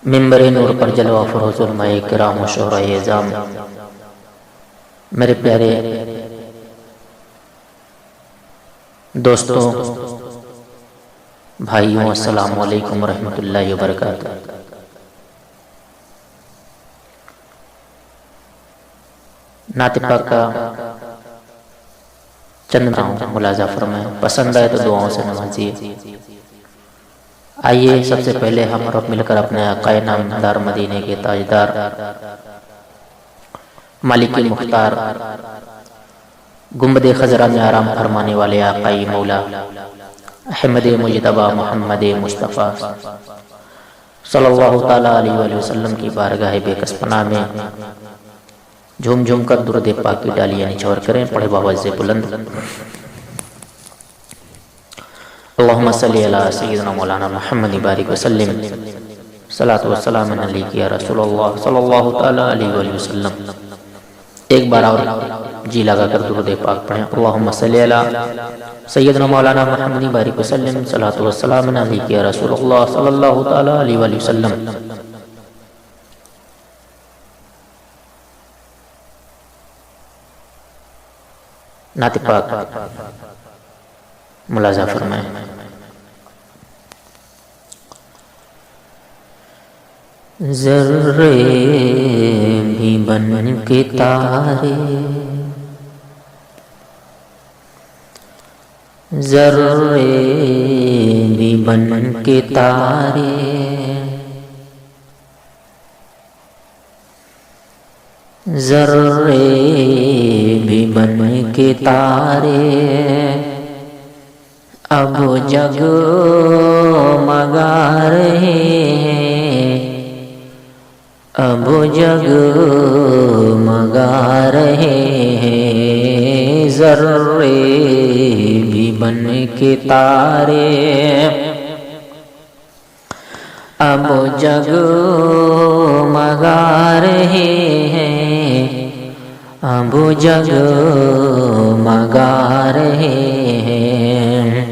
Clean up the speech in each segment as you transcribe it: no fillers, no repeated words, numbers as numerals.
ممبر نور پر جلوہ فروز علماء کرام و شہرائے اعظام، میرے پیارے دوستوں، بھائیوں، السلام علیکم ورحمۃ اللہ وبرکاتہ۔ نعت پاک کا چند نام ملاحظہ فرمائیں، پسند آئے تو دعاؤں سے نوازیے۔ آئیے سب سے پہلے ہم رب مل کر اپنے آقا نامدار مدینے کے تاجدار مالک مختار گنبد خضرا میں آرام فرمانے والے آقائی مولا احمد مجتبی محمد مصطفیٰ صلی اللہ تعالیٰ علیہ وآلہ وسلم کی بارگاہ بے کس پناہ میں جھوم جھوم کر درود پاک کی ڈالیاں نچھوڑ کریں۔ پڑھے باوز بلند، اللہم صلی علی سیدنا مولانا محمد بارک وسلم، صلاۃ و سلام علیک یا رسول اللہ صلی اللہ تعالیٰ علیہ وآلہ وسلم۔ ایک بار اور جی لگا کر درود پاک پڑھیں، اللہم صلی علی سیدنا مولانا محمد بارک وسلم، صلاۃ و سلام علیک یا رسول اللہ صلی اللہ تعالیٰ علیہ وآلہ وسلم۔ نعت پاک ملاحظہ فرمائیں۔ ذرے بھی بن کے تارے، ذرے بھی بن کے تارے، ذرے بھی بن کے تارے، اب جگ مگا رہے ہیں، اب جگ مگا رہے ہیں، ذرے بھی بن کے تارے، اب جگ مگا رہے ہیں، اب جگ مگا رہے ہیں،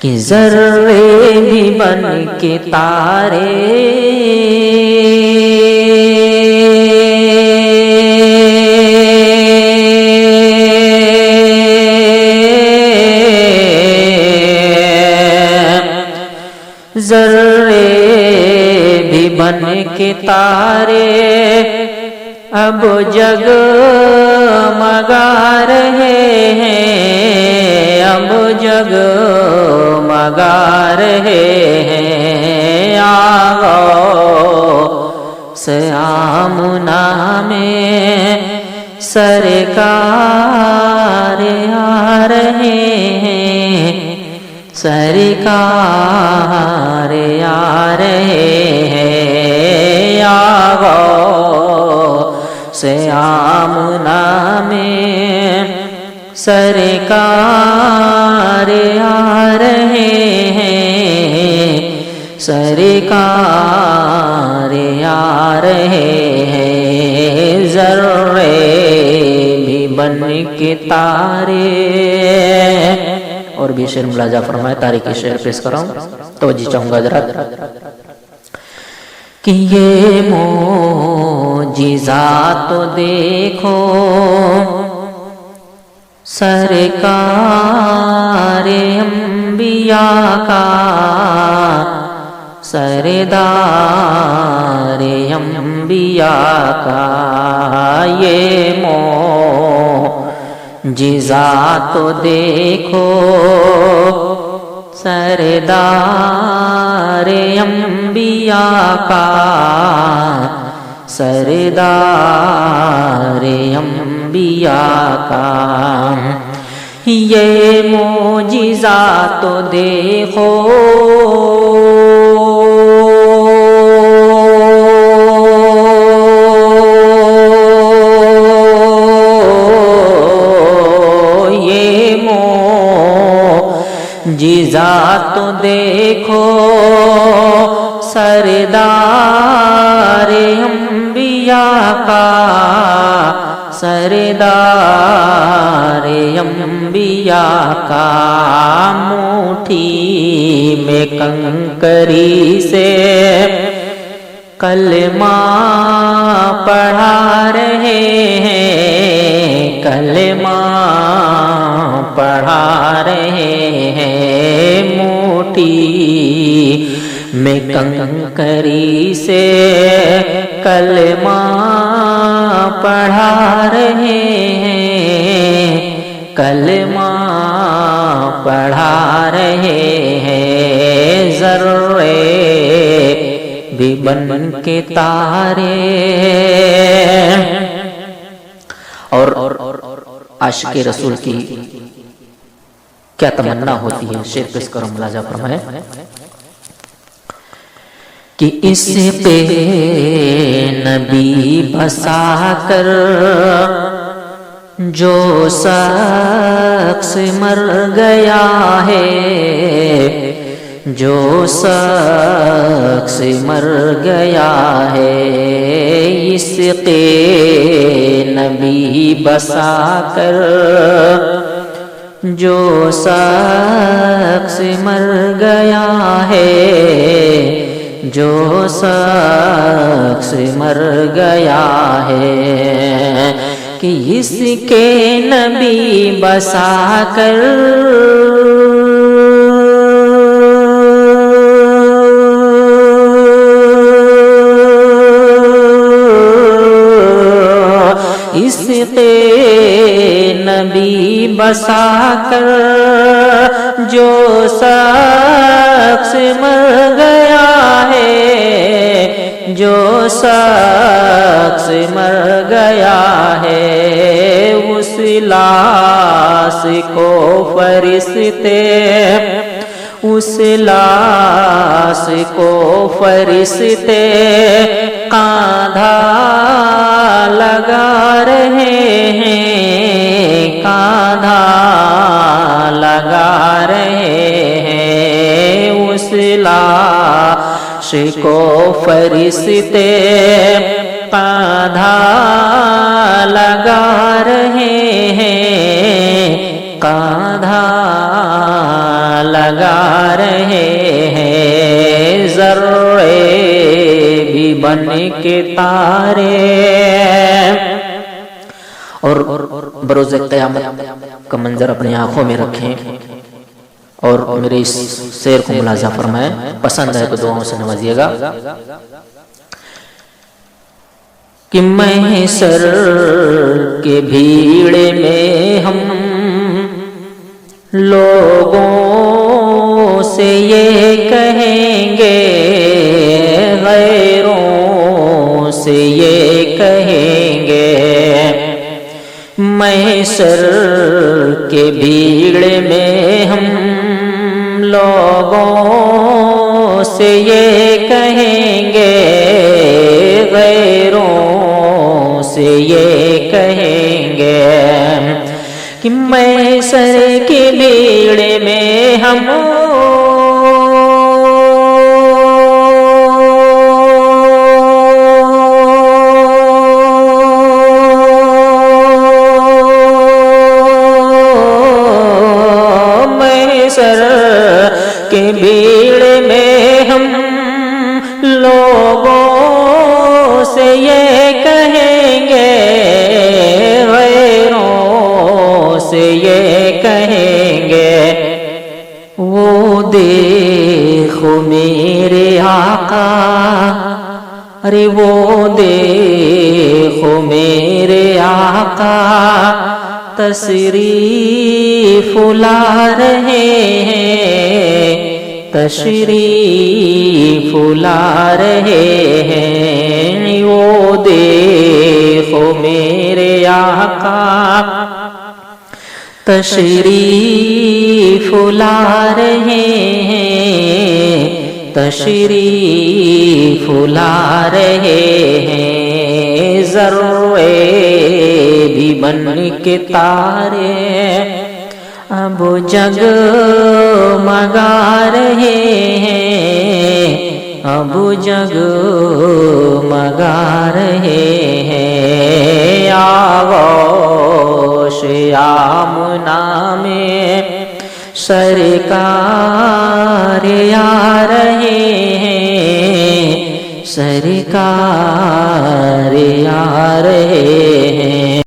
کہ ذرے بھی بن کے تارے، ذرے بھی بن کے تارے، اب جگ مگا رہے ہیں، اب جگ مگا رہے ہیں، آغا سے آمنا میں سرکار آ رہے ہیں، سرکار آ رہے ہیں، آغا سے آمنا میں سرکار آ رہے ہیں، سرکار آ رہے ہیں، ذرے بھی بن کے تارے۔ اور بھی شعر ملاحظہ فرمائے، تاریخی شعر پیش کر رہا ہوں، توجہ چاہوں گا ذرا، کہ یہ معجزات تو دیکھو سرکار انبیاء کا، سردار انبیاء کا، یہ معجزات تو دیکھو سردار انبیاء کا، سردار انبیاء کا، یہ معجزات تو دیکھو معجزات تو دیکھو سردار انبیاء کا، سردار انبیاء کا، مٹھی میں کنکری سے کلمہ پڑھا رہے ہیں، کلمہ پڑھا رہے ہیں، موٹی میں کنکری سے کلمہ پڑھا رہے ہیں، کلمہ پڑھا رہے ہیں، ذرے بھی بن کے تارے۔ اور عاشق رسول کی کیا تمنا ہوتی ہے، شیخ پیش کرم ملاحظہ فرمائے کہ اس پہ نبی بسا کر جو شخص مر گیا ہے، جو شخص مر گیا ہے، اس کے نبی بسا کر جو شخص مر گیا ہے، جو شخص مر گیا ہے، کہ اس کے نبی بسا کر اس کے نبی بسا کر جو شخص مر گیا ہے، جو شخص مر گیا ہے، اس لاش کو فرشتے، اس لاش کو فرشتے کاندھا لگا رہے ہیں، کاندھا لگا رہے ہیں، اس لاش کو فرشتے کاندھا لگا رہے ہیں، کاندھا لگا رہے ہیں، ذرے بھی بن کے تارے۔ اور بروز قیامت کا منظر اپنی آنکھوں میں رکھیں اور میرے اس سیر کو ملاحظہ فرمائیں، پسند ہے تو دعاؤں سے نوازیے گا کہ محشر کے بھیڑ میں ہم لوگوں سے یہ کہیں گے، غیروں سے یہ کہیں گے، محشر کے بھیڑ میں ہم لوگوں سے یہ کہیں گے، غیروں سے یہ کہیں گے، کہ محشر کی بھیڑ میں ہم کے بھیڑ میں ہم لوگوں سے یہ کہیں گے، غیروں سے یہ کہیں گے، وہ دیکھو میرے آقا، ارے وہ دیکھو میرے آقا تشریف لا رہے ہیں، تشریف لا رہے ہیں، وہ دیکھو میرے آقا تشریف لا رہے ہیں، تشریف لا رہے ہیں، ذرے بھی بن کے تارے اب جگمگا رہے ہیں، اب جگمگا رہے ہیں، آغوش آمنا میں سرکار آ رہے ہیں، سرکار آ رہے